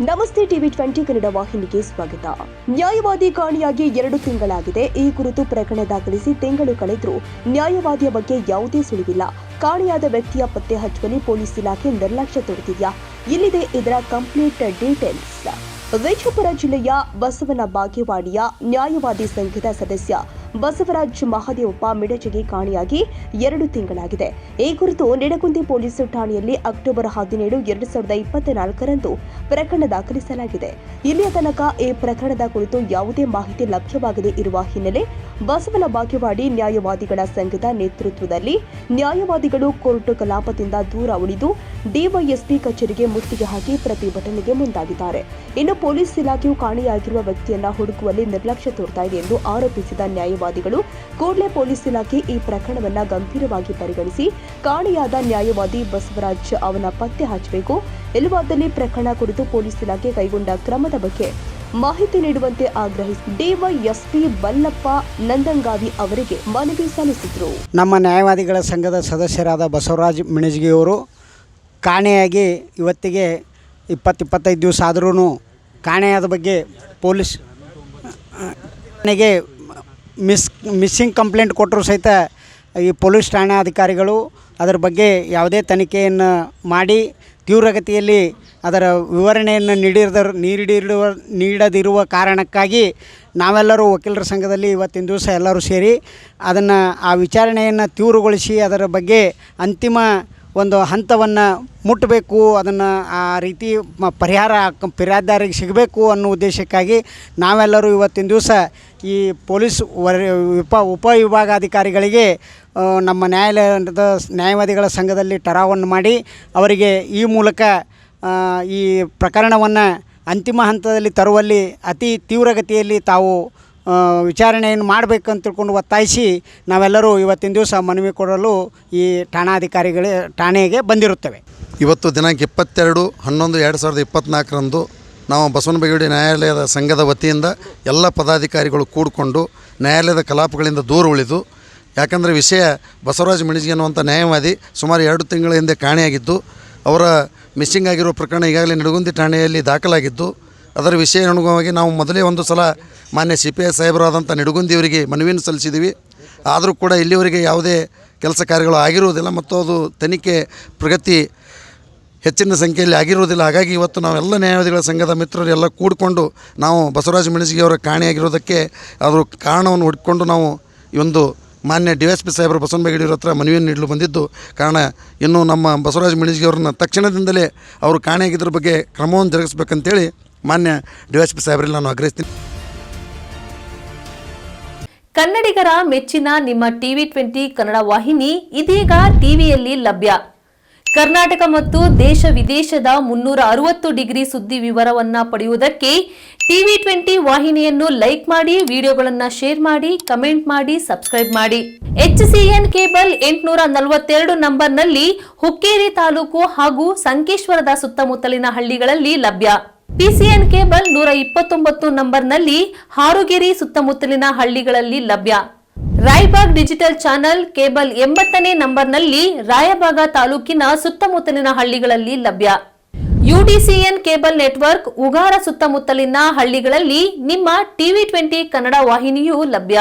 ನಮಸ್ತೆ ಟಿವಿ 20 ಕನ್ನಡ ವಾಹಿನಿಗೆ ಸ್ವಾಗತ. ನ್ಯಾಯವಾದಿ ಕಾಣೆಯಾಗಿ 2 ತಿಂಗಳಾಗಿದೆ. ಈ ಕುರಿತು ಪ್ರಕರಣ ದಾಖಲಿಸಿ ತಿಂಗಳು ಕಳೆದರೂ ನ್ಯಾಯವಾದಿಯ ಬಗ್ಗೆ ಯಾವುದೇ ಸುಳಿವಿಲ್ಲ. ಕಾಣೆಯಾದ ವ್ಯಕ್ತಿಯ ಪತ್ತೆ ಹಚ್ಚುವಲ್ಲಿ ಪೊಲೀಸ್ ಇಲಾಖೆ ನಿರ್ಲಕ್ಷ್ಯ ತೋರುತ್ತಿದೆಯಾ? ಇಲ್ಲಿದೆ ಇದರ ಕಂಪ್ಲೀಟ್ ಡೀಟೇಲ್ಸ್. ವಿಜಯಪುರ ಜಿಲ್ಲೆಯ ಬಸವನ ಬಾಗೇವಾಡಿಯ ನ್ಯಾಯವಾದಿ ಸಂಘದ ಸದಸ್ಯ ಬಸವರಾಜ್ ಮಹದೇವಪ್ಪ ಮಿಡಜಿಗೆ ಕಾಣೆಯಾಗಿ 2 ತಿಂಗಳಾಗಿದೆ. ಈ ಕುರಿತು ನಿಡಗುಂದಿ ಪೊಲೀಸ್ ಠಾಣೆಯಲ್ಲಿ ಅಕ್ಟೋಬರ್ 17, 2024ರಂದು ಪ್ರಕರಣ ದಾಖಲಿಸಲಾಗಿದೆ. ಇಲ್ಲಿಯ ತನಕ ಈ ಪ್ರಕರಣದ ಕುರಿತು ಯಾವುದೇ ಮಾಹಿತಿ ಲಭ್ಯವಾಗದೇ ಇರುವ ಹಿನ್ನೆಲೆ ಬಸವನ ಬಾಗೇವಾಡಿ ನ್ಯಾಯವಾದಿಗಳ ಸಂಘದ ನೇತೃತ್ವದಲ್ಲಿ ನ್ಯಾಯವಾದಿಗಳು ಕೋರ್ಟ್ ಕಲಾಪದಿಂದ ದೂರ ಉಳಿದು ಡಿವೈಎಸ್ಪಿ ಕಚೇರಿಗೆ ಮುತ್ತಿಗೆ ಹಾಕಿ ಪ್ರತಿಭಟನೆಗೆ ಮುಂದಾಗಿದ್ದಾರೆ. ಇನ್ನು ಪೊಲೀಸ್ ಇಲಾಖೆಯು ಕಾಣೆಯಾಗಿರುವ ವ್ಯಕ್ತಿಯನ್ನ ಹುಡುಕುವಲ್ಲಿ ನಿರ್ಲಕ್ಷ್ಯ ತೋರ್ತಾ ಇದೆ ಎಂದು ಆರೋಪಿಸಿದ ನ್ಯಾಯವಾದಿಗಳು ಕೂಡಲೇ ಪೊಲೀಸ್ ಇಲಾಖೆ ಈ ಪ್ರಕರಣವನ್ನ ಗಂಭೀರವಾಗಿ ಪರಿಗಣಿಸಿ ಕಾಣೆಯಾದ ನ್ಯಾಯವಾದಿ ಬಸವರಾಜ್ ಅವನ ಪತ್ತೆ ಹಚ್ಚಬೇಕು, ಇಲ್ಲವಾದಲ್ಲಿ ಪ್ರಕರಣ ಕುರಿತು ಪೊಲೀಸ್ ಇಲಾಖೆ ಕೈಗೊಂಡ ಕ್ರಮದ ಬಗ್ಗೆ ಮಾಹಿತಿ ನೀಡುವಂತೆ ಆಗ್ರಹಿಸಿ ಡಿವೈಎಸ್ಪಿ ಬಲ್ಲಪ್ಪ ನಂದಂಗಾವಿ ಅವರಿಗೆ ಮನವಿ ಸಲ್ಲಿಸಿದರು. ನಮ್ಮ ನ್ಯಾಯವಾದಿಗಳ ಸಂಘದ ಸದಸ್ಯರಾದ ಬಸವರಾಜ್ ಮಿಣಜಿಗಿಯವರು ಕಾಣೆಯಾಗಿ ಇವತ್ತಿಗೆ 20-25 ದಿವಸ ಆದರೂ ಕಾಣೆಯಾದ ಬಗ್ಗೆ ಪೊಲೀಸ್ ನನಗೆ ಮಿಸ್ಸಿಂಗ್ ಕಂಪ್ಲೇಂಟ್ ಕೊಟ್ಟರು ಸಹಿತ ಈ ಪೊಲೀಸ್ ಠಾಣಾಧಿಕಾರಿಗಳು ಅದರ ಬಗ್ಗೆ ಯಾವುದೇ ತನಿಖೆಯನ್ನು ಮಾಡಿ ತೀವ್ರಗತಿಯಲ್ಲಿ ಅದರ ವಿವರಣೆಯನ್ನು ನೀಡದಿರುವ ಕಾರಣಕ್ಕಾಗಿ ನಾವೆಲ್ಲರೂ ವಕೀಲರ ಸಂಘದಲ್ಲಿ ಇವತ್ತಿನ ದಿವಸ ಎಲ್ಲರೂ ಸೇರಿ ಅದನ್ನು ಆ ವಿಚಾರಣೆಯನ್ನು ತೀವ್ರಗೊಳಿಸಿ ಅದರ ಬಗ್ಗೆ ಅಂತಿಮ ಒಂದು ಹಂತವನ್ನು ಮುಟ್ಟಬೇಕು, ಅದನ್ನು ಆ ರೀತಿ ಪರಿಹಾರ ಫಿರ್ಯಾದಿದಾರರಿಗೆ ಸಿಗಬೇಕು ಅನ್ನೋ ಉದ್ದೇಶಕ್ಕಾಗಿ ನಾವೆಲ್ಲರೂ ಇವತ್ತಿನ ದಿವಸ ಈ ಪೊಲೀಸ್ ಉಪವಿಭಾಗಾಧಿಕಾರಿಗಳಿಗೆ ನಮ್ಮ ನ್ಯಾಯವಾದಿಗಳ ಸಂಘದಲ್ಲಿ ಠರಾವನ್ನು ಮಾಡಿ ಅವರಿಗೆ ಈ ಮೂಲಕ ಈ ಪ್ರಕರಣವನ್ನು ಅಂತಿಮ ಹಂತದಲ್ಲಿ ತರುವಲ್ಲಿ ಅತಿ ತೀವ್ರಗತಿಯಲ್ಲಿ ತಾವು ವಿಚಾರಣೆಯನ್ನು ಮಾಡಬೇಕಂತ ತಿಳ್ಕೊಂಡು ಒತ್ತಾಯಿಸಿ ನಾವೆಲ್ಲರೂ ಇವತ್ತಿನ ದಿವಸ ಮನವಿ ಕೊಡಲು ಈ ಠಾಣೆಗೆ ಬಂದಿರುತ್ತೇವೆ. ಇವತ್ತು ದಿನಾಂಕ 22/11/2024ರಂದು ನಾವು ಬಸವನ ಬಾಗೇವಾಡಿ ನ್ಯಾಯಾಲಯದ ಸಂಘದ ವತಿಯಿಂದ ಎಲ್ಲ ಪದಾಧಿಕಾರಿಗಳು ಕೂಡಿಕೊಂಡು ನ್ಯಾಯಾಲಯದ ಕಲಾಪಗಳಿಂದ ದೂರ ಉಳಿದು, ಯಾಕಂದರೆ ವಿಷಯ ಬಸವರಾಜ್ ಮಿಣಜಿಗಿ ಅನ್ನುವಂಥ ನ್ಯಾಯವಾದಿ ಸುಮಾರು 2 ತಿಂಗಳ ಹಿಂದೆ ಕಾಣೆಯಾಗಿದ್ದು, ಅವರ ಮಿಸ್ಸಿಂಗ್ ಆಗಿರೋ ಪ್ರಕರಣ ಈಗಾಗಲೇ ನಿಡಗುಂದಿ ಠಾಣೆಯಲ್ಲಿ ದಾಖಲಾಗಿದ್ದು, ಅದರ ವಿಷಯ ಅನುಗುಣವಾಗಿ ನಾವು ಮೊದಲೇ ಒಂದು ಸಲ ಮಾನ್ಯ CPI ಸಾಹೇಬರಾದಂಥ ನಿಡಗುಂದಿಯವರಿಗೆ ಮನವಿಯನ್ನು ಸಲ್ಲಿಸಿದ್ದೀವಿ. ಆದರೂ ಕೂಡ ಇಲ್ಲಿವರೆಗೆ ಯಾವುದೇ ಕೆಲಸ ಕಾರ್ಯಗಳು ಆಗಿರುವುದಿಲ್ಲ ಮತ್ತು ಅದು ತನಿಖೆ ಪ್ರಗತಿ ಹೆಚ್ಚಿನ ಸಂಖ್ಯೆಯಲ್ಲಿ ಆಗಿರುವುದಿಲ್ಲ. ಹಾಗಾಗಿ ಇವತ್ತು ನಾವೆಲ್ಲ ನ್ಯಾಯವಾದಿಗಳ ಸಂಘದ ಮಿತ್ರರು ಎಲ್ಲ ಕೂಡಿಕೊಂಡು ನಾವು ಬಸವರಾಜ ಮಿಣಜಿಗಿಯವರ ಕಾಣೆಯಾಗಿರೋದಕ್ಕೆ ಅದರ ಕಾರಣವನ್ನು ಹುಡುಕಿಕೊಂಡು ನಾವು ಈ ಒಂದು ಮಾನ್ಯ DSP ಸಾಹೇಬರು ಬಸವನ ಬಾಗೇವಾಡಿಯವರ ಹತ್ರ ಮನವಿಯನ್ನು ನೀಡಲು ಬಂದಿದ್ದು ಕಾರಣ, ಇನ್ನು ನಮ್ಮ ಬಸವರಾಜ ಮಿಣಜಿಗಿಯವರನ್ನ ತಕ್ಷಣದಿಂದಲೇ ಅವರು ಕಾಣೆಯಾಗಿದ್ದರ ಬಗ್ಗೆ ಕ್ರಮವನ್ನು ಜರುಗಿಸಬೇಕಂತೇಳಿ ಮಾನ್ಯ DSP ಸಾಹೇಬರಲ್ಲಿ ನಾನು ಆಗ್ರಹಿಸ್ತೀನಿ. ಕನ್ನಡಿಗರ ಮೆಚ್ಚಿನ ನಿಮ್ಮ ಟಿವಿ 20 ಕನ್ನಡ ವಾಹಿನಿ ಇದೀಗ ಟಿವಿಯಲ್ಲಿ ಲಭ್ಯ. ಕರ್ನಾಟಕ ಮತ್ತು ದೇಶ ವಿದೇಶದ 360 ಡಿಗ್ರಿ ಸುದ್ದಿ ವಿವರವನ್ನ ಪಡೆಯುವುದಕ್ಕೆ ಟಿವಿ 20 ವಾಹಿನಿಯನ್ನು ಲೈಕ್ ಮಾಡಿ, ವಿಡಿಯೋಗಳನ್ನು ಶೇರ್ ಮಾಡಿ, ಕಮೆಂಟ್ ಮಾಡಿ, ಸಬ್ಸ್ಕ್ರೈಬ್ ಮಾಡಿ. HCN ಕೇಬಲ್ 842 ನಂಬರ್ನಲ್ಲಿ ಹುಕ್ಕೇರಿ ತಾಲೂಕು ಹಾಗೂ ಸಂಕೇಶ್ವರದ ಸುತ್ತಮುತ್ತಲಿನ ಹಳ್ಳಿಗಳಲ್ಲಿ ಲಭ್ಯ. PCN ಕೇಬಲ್ 129 ನಂಬರ್ನಲ್ಲಿ ಹಾರುಗೆರೆ ಸುತ್ತಮುತ್ತಲಿನ ಹಳ್ಳಿಗಳಲ್ಲಿ ಲಭ್ಯ. ರಾಯಬಾಗ್ ಡಿಜಿಟಲ್ ಚಾನೆಲ್ ಕೇಬಲ್ 80ನೇ ನಂಬರ್ನಲ್ಲಿ ರಾಯಬಾಗ ತಾಲೂಕಿನ ಸುತ್ತಮುತ್ತಲಿನ ಹಳ್ಳಿಗಳಲ್ಲಿ ಲಭ್ಯ. UDCN ಕೇಬಲ್ ನೆಟ್ವರ್ಕ್ ಉಗಾರ ಸುತ್ತಮುತ್ತಲಿನ ಹಳ್ಳಿಗಳಲ್ಲಿ ನಿಮ್ಮ ಟಿವಿ 20 ಕನ್ನಡ ವಾಹಿನಿಯೂ ಲಭ್ಯ.